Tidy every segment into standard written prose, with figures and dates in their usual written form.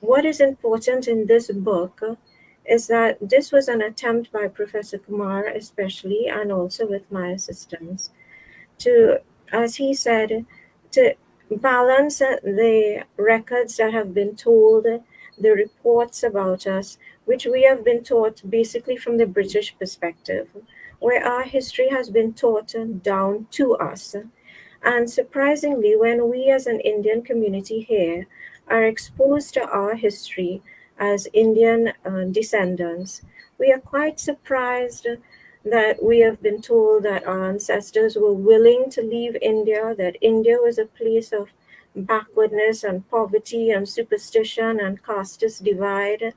what is important in this book is that this was an attempt by Professor Kumar, especially, and also with my assistants, to, as he said, to balance the records that have been told, the reports about us, which we have been taught basically from the British perspective, where our history has been taught down to us. And surprisingly, when we as an Indian community here are exposed to our history as Indian descendants, we are quite surprised that we have been told that our ancestors were willing to leave India, that India was a place of backwardness and poverty and superstition and casteist divide,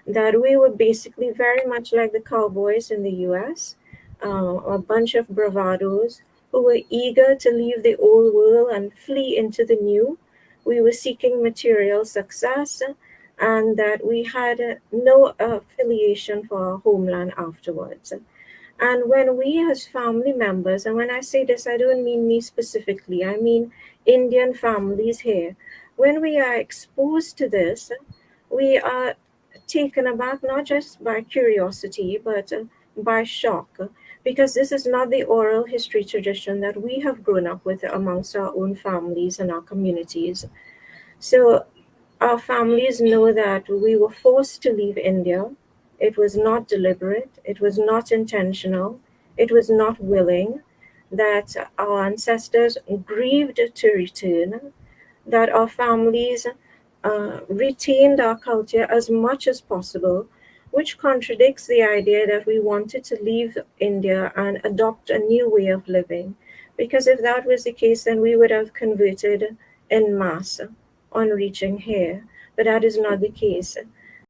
that we were basically very much like the cowboys in the US, a bunch of bravados who were eager to leave the old world and flee into the new. We were seeking material success, and that we had no affiliation for our homeland afterwards. And when we, as family members, and when I say this, I don't mean me specifically, I mean Indian families here, when we are exposed to this, we are taken aback not just by curiosity, but by shock, because this is not the oral history tradition that we have grown up with amongst our own families and our communities. So our families know that we were forced to leave India. It was not deliberate, it was not intentional, it was not willing, that our ancestors grieved to return, that our families retained our culture as much as possible, which contradicts the idea that we wanted to leave India and adopt a new way of living. Because if that was the case, then we would have converted en masse on reaching here. But that is not the case.